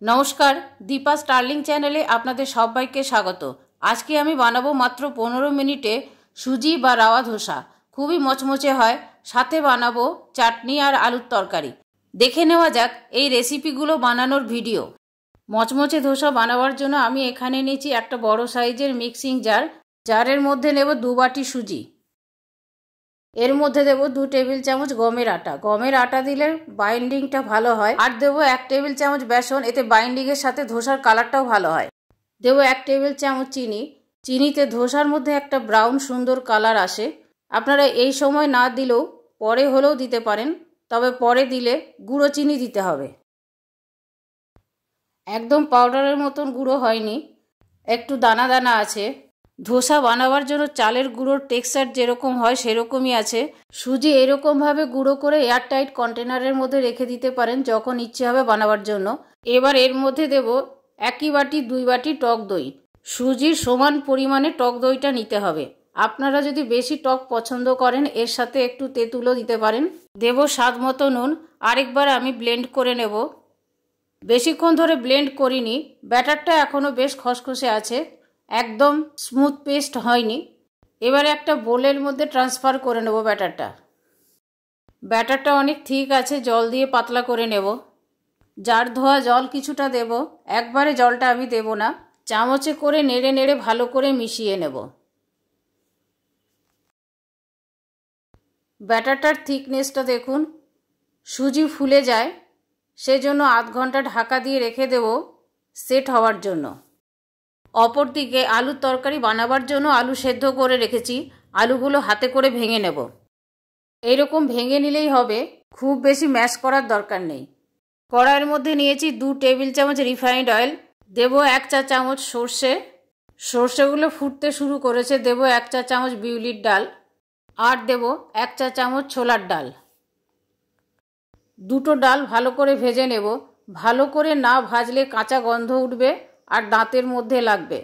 नमस्कार दीपा स्टार्लिंग चैनेले आपनादेर सबाइके स्वागत। आज के आमी बानाबो मात्र 15 मिनिटे सुजी बा रावा धोसा। खूबई मचमचे हय, साथे बानाबो चाटनी और आलुर तरकारी। देखे नेওয়া যাক এই রেসিপিগুলো বানানোর ভিডিও। মচমচে ধোসা বানাবার জন্য আমি এখানে নিয়েছি একটা বড় সাইজের মিক্সিং জার। জারের মধ্যে নেব 2 বাটি সুজি। এর মধ্যে দেব 2 টেবিল চামচ গমের আটা। গমের আটা দিলে বাইন্ডিংটা ভালো হয়। আর দেব 1 টেবিল চামচ বেসন, এতে বাইন্ডিং এর সাথে ধোসার কালারটাও ভালো হয়। দেব 1 টেবিল চামচ চিনি। চিনিতে ধোসার মধ্যে একটা ব্রাউন সুন্দর কালার আসে। আপনারা এই সময় না দিলেও পরে হলেও দিতে পারেন, তবে পরে দিলে গুঁড়ো চিনি দিতে হবে। একদম পাউডারের মতন গুঁড়ো হয়নি, একটু দানা দানা আছে। ধোসা বানাবার জন্য চালের গুঁড়োর টেক্সচার যেরকম হয় সেরকমই আছে। সুজি এরকম ভাবে গুঁড়ো করে এয়ারটাইট কন্টেনারের মধ্যে রেখে দিতে পারেন যখন ইচ্ছে হবে বানাবার জন্য। এবার এর মধ্যে দেব 1 বাটি 2 বাটি টক দই। সুজির সমান পরিমাণে টক দইটা নিতে হবে। আপনারা যদি বেশি টক পছন্দ করেন এর সাথে একটু তেঁতুলও দিতে পারেন। দেব স্বাদ মতো নুন। আরেকবার আমি ব্লেন্ড করে নেব। বেশিক্ষণ ধরে ব্লেন্ড করিনি, ব্যাটারটা এখনো বেশ খসখসে আছে, একদম স্মুথ পেস্ট হয়নি। এবারে একটা বোলের মধ্যে ট্রান্সফার করে নেব ব্যাটারটা। ব্যাটারটা অনেক ঠিক আছে, জল দিয়ে পাতলা করে নেব। জার ধোয়া জল কিছুটা দেব, একবারে জলটা আমি দেব না। চামচে করে নেড়ে নেড়ে ভালো করে মিশিয়ে নেব। ব্যাটারটার থিকনেসটা দেখুন, সুজি ফুলে যায়, সেজন্য আধ ঘন্টা ঢাকা দিয়ে রেখে দেব সেট হওয়ার জন্য। অপরদিকে আলুর তরকারি বানাবার জন্য আলু সেদ্ধ করে রেখেছি। আলুগুলো হাতে করে ভেঙে নেব। এইরকম ভেঙে নিলেই হবে, খুব বেশি ম্যাশ করার দরকার নেই। কড়াইয়ের মধ্যে নিয়েছি 2 টেবিল চামচ রিফাইন্ড অয়েল। দেব 1 চা চামচ সর্ষে। সর্ষেগুলো ফুটতে শুরু করেছে। দেব 1 চা চামচ বিউলির ডাল আর দেব 1 চা চামচ ছোলার ডাল। দুটো ডাল ভালো করে ভেজে নেব। ভালো করে না ভাজলে কাঁচা গন্ধ উঠবে আর দাঁতের মধ্যে লাগবে।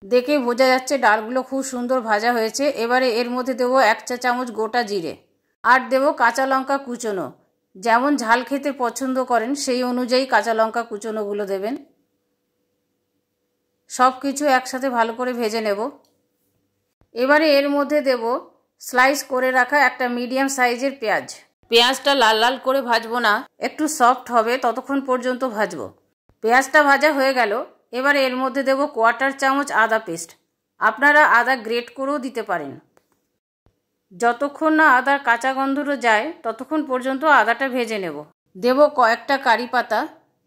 দেখে বোঝা যাচ্ছে ডালগুলো খুব সুন্দর ভাজা হয়েছে। এবারে এর মধ্যে দেব 1 চা চামচ গোটা জিরে আর দেব কাঁচা লঙ্কা কুচোনো। যেমন ঝাল খেতে পছন্দ করেন সেই অনুযায়ী কাঁচা লঙ্কা কুচোনোগুলো দেবেন। সব কিছু একসাথে ভালো করে ভেজে নেব। এবারে এর মধ্যে দেব স্লাইস করে রাখা একটা মিডিয়াম সাইজের পেঁয়াজ। পেঁয়াজটা লাল লাল করে ভাজবো না, একটু সফট হবে ততক্ষণ পর্যন্ত ভাজবো। পেঁয়াজটা ভাজা হয়ে গেল। এবারে এর মধ্যে দেব 1/4 চামচ আদা পেস্ট। আপনারা আদা গ্রেট করেও দিতে পারেন। যতক্ষণ না আদার কাঁচা গন্ধটা যায় ততক্ষণ পর্যন্ত আদাটা ভেজে নেব। দেব কয়েকটা কারি পাতা।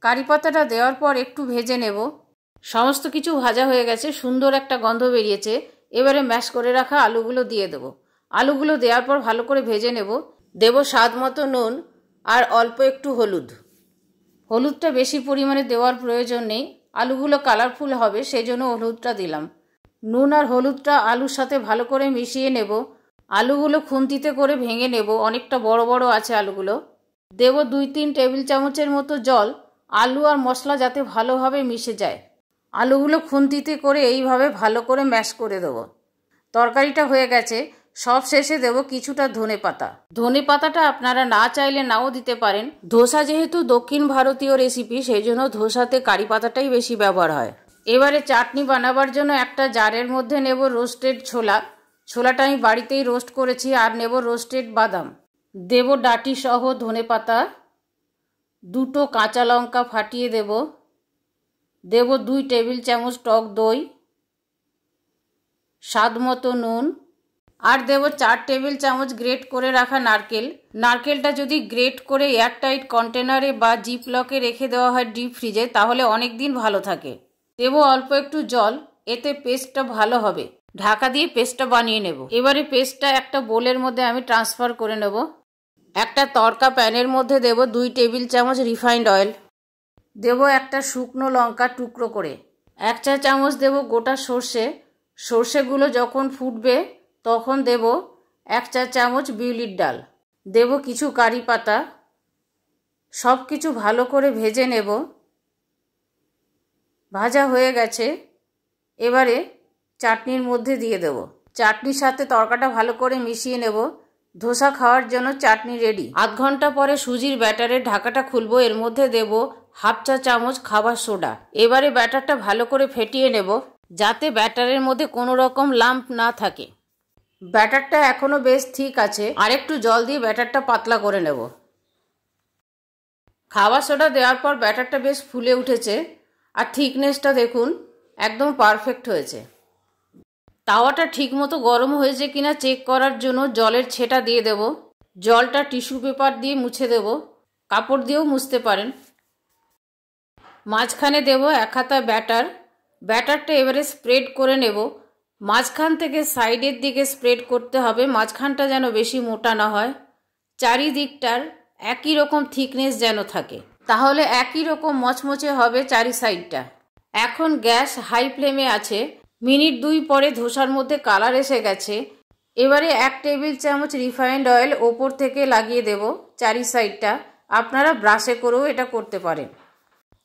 কারি পাতাটা দেওয়ার পর একটু ভেজে নেব। সমস্ত কিছু ভাজা হয়ে গেছে, সুন্দর একটা গন্ধ বেরিয়েছে। এবারে ম্যাশ করে রাখা আলুগুলো দিয়ে দেব। আলুগুলো দেওয়ার পর ভালো করে ভেজে নেব। দেব স্বাদ মতো নুন আর অল্প একটু হলুদ। হলুদটা বেশি পরিমাণে দেওয়ার প্রয়োজন নেই, আলুগুলো কালারফুল হবে সেই জন্য হলুদটা দিলাম। নুন আর হলুদটা আলুর সাথে ভালো করে মিশিয়ে নেব। আলুগুলো খুন্তিতে করে ভেঙে নেব, অনেকটা বড় বড় আছে আলুগুলো। দেব 2-3 টেবিল চামচের মতো জল, আলু আর মশলা যাতে ভালোভাবে মিশে যায়। আলুগুলো খুন্তিতে করে এইভাবে ভালো করে ম্যাশ করে দেব। তরকারিটা হয়ে গেছে। সব শেষে দেব কিছুটা ধনেপাতা। ধনেপাতাটা আপনারা না চাইলে নাও দিতে পারেন। ধোসা যেহেতু দক্ষিণ ভারতীয় রেসিপি সেই জন্য ধোসাতে কারি পাতাটাই বেশি ব্যবহার হয়। এবারে চাটনি বানাবার জন্য একটা জারের মধ্যে নেব রোস্টেড ছোলা। ছোলাটা আমি বাড়িতেই রোস্ট করেছি। আর নেব রোস্টেড বাদাম। দেব ডাঁটি সহ ধনেপাতা। 2টো কাঁচা লঙ্কা ফাটিয়ে দেব। দেব 2 টেবিল চামচ টক দই, স্বাদ মতো নুন আর দেব 4 টেবিল চামচ গ্রেট করে রাখা নারকেল। নারকেলটা যদি গ্রেট করে এয়ারটাইট কন্টেনারে বা জিপলকে রেখে দেওয়া হয় ডিপ ফ্রিজে তাহলে অনেক দিন ভালো থাকে। দেব অল্প একটু জল, এতে পেস্টটা ভালো হবে। ঢাকা দিয়ে পেস্টটা বানিয়ে নেব। এবারে পেস্টটা একটা বোলের মধ্যে আমি ট্রান্সফার করে নেব। একটা তড়কা প্যানের মধ্যে দেব 2 টেবিল চামচ রিফাইন্ড অয়েল। দেব একটা শুকনো লঙ্কা টুকরো করে। 1 চা চামচ দেব গোটা সর্ষে। সর্ষেগুলো যখন ফুটবে তখন দেব 1 চা চামচ বিউলির ডাল। দেব কিছু কারি পাতা। সব কিছু ভালো করে ভেজে নেব। ভাজা হয়ে গেছে। এবারে চাটনির মধ্যে দিয়ে দেব। চাটনির সাথে তরকাটা ভালো করে মিশিয়ে নেব। ধোসা খাওয়ার জন্য চাটনি রেডি। আধ ঘন্টা পরে সুজির ব্যাটারের ঢাকাটা খুলবো। এর মধ্যে দেব হাফ চা চামচ খাবার সোডা। এবারে ব্যাটারটা ভালো করে ফেটিয়ে নেব যাতে ব্যাটারের মধ্যে কোনো রকম লাম্প না থাকে। ব্যাটারটা এখনও বেশ ঠিক আছে, আর একটু জল দিয়ে ব্যাটারটা পাতলা করে নেব। খাবার সোডা দেওয়ার পর ব্যাটারটা বেশ ফুলে উঠেছে, আর থিকনেসটা দেখুন একদম পারফেক্ট হয়েছে। তাওয়াটা ঠিকমতো গরম হয়েছে কিনা চেক করার জন্য জলের ছেটা দিয়ে দেব। জলটা টিস্যু পেপার দিয়ে মুছে দেব, কাপড় দিয়েও মুছতে পারেন। মাঝখানে দেব 1 হাতা ব্যাটার। ব্যাটারটা এবারে স্প্রেড করে নেব। মাঝখান থেকে সাইডের দিকে স্প্রেড করতে হবে, মাঝখানটা যেন বেশি মোটা না হয়। চারিদিকটার একই রকম থিকনেস যেন থাকে, তাহলে একই রকম মচমচে হবে চারি সাইডটা। এখন গ্যাস হাই ফ্লেমে আছে। মিনিট 2 পরে ধোসার মধ্যে কালার এসে গেছে। এবারে 1 টেবিল চামচ রিফাইন্ড অয়েল ওপর থেকে লাগিয়ে দেব চারি সাইডটা। আপনারা ব্রাশে করেও এটা করতে পারেন।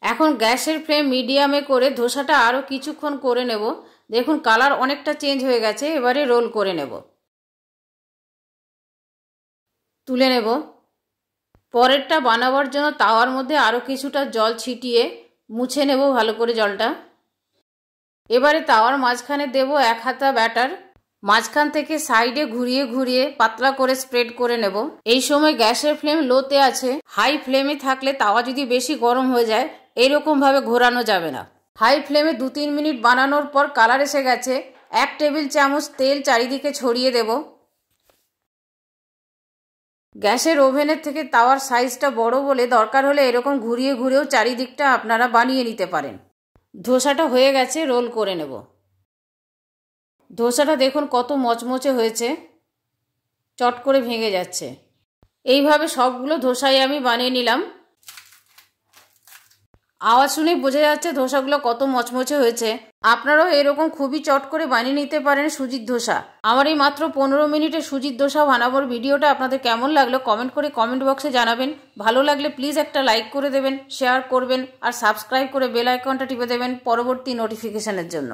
এখন গ্যাসের ফ্লেম মিডিয়ামে করে ধোসাটা আরও কিছুক্ষণ করে নেব। দেখুন কালার অনেকটা চেঞ্জ হয়ে গেছে। এবারে রোল করে নেব, তুলে নেব। পরেরটা বানাবার জন্য তাওয়ার মধ্যে আরও কিছুটা জল ছিটিয়ে মুছে নেব ভালো করে জলটা। এবারে তাওয়ার মাঝখানে দেব 1 হাতা ব্যাটার। মাঝখান থেকে সাইডে ঘুরিয়ে ঘুরিয়ে পাতলা করে স্প্রেড করে নেব। এই সময় গ্যাসের ফ্লেম লোতে আছে। হাই ফ্লেমে থাকলে তাওয়া যদি বেশি গরম হয়ে যায় এইরকমভাবে ঘোরানো যাবে না। হাই ফ্লেমে 2-3 মিনিট বানানোর পর কালার এসে গেছে। 1 টেবিল চামচ তেল চারিদিকে ছড়িয়ে দেব। গ্যাসের ওভেনের থেকে তাওয়ার সাইজটা বড় বলে দরকার হলে এরকম ঘুরিয়ে ঘুরেও চারিদিকটা আপনারা বানিয়ে নিতে পারেন। ধোসাটা হয়ে গেছে, রোল করে নেব। ধোসাটা দেখুন কত মচমচে হয়েছে, চট করে ভেঙে যাচ্ছে। এইভাবে সবগুলো ধোসাই আমি বানিয়ে নিলাম। আওয়াজ শুনেই বোঝা যাচ্ছে ধোসাগুলো কত মচমচে হয়েছে। আপনারাও এরকম খুবই চট করে বানিয়ে নিতে পারেন সুজির ধোসা। আমার এই মাত্র 15 মিনিটে সুজির ধোসা বানাবার ভিডিওটা আপনাদের কেমন লাগলো কমেন্ট করে কমেন্ট বক্সে জানাবেন। ভালো লাগলে প্লিজ একটা লাইক করে দেবেন, শেয়ার করবেন, আর সাবস্ক্রাইব করে বেল আইকনটা টিপে দেবেন পরবর্তী নোটিফিকেশনের জন্য।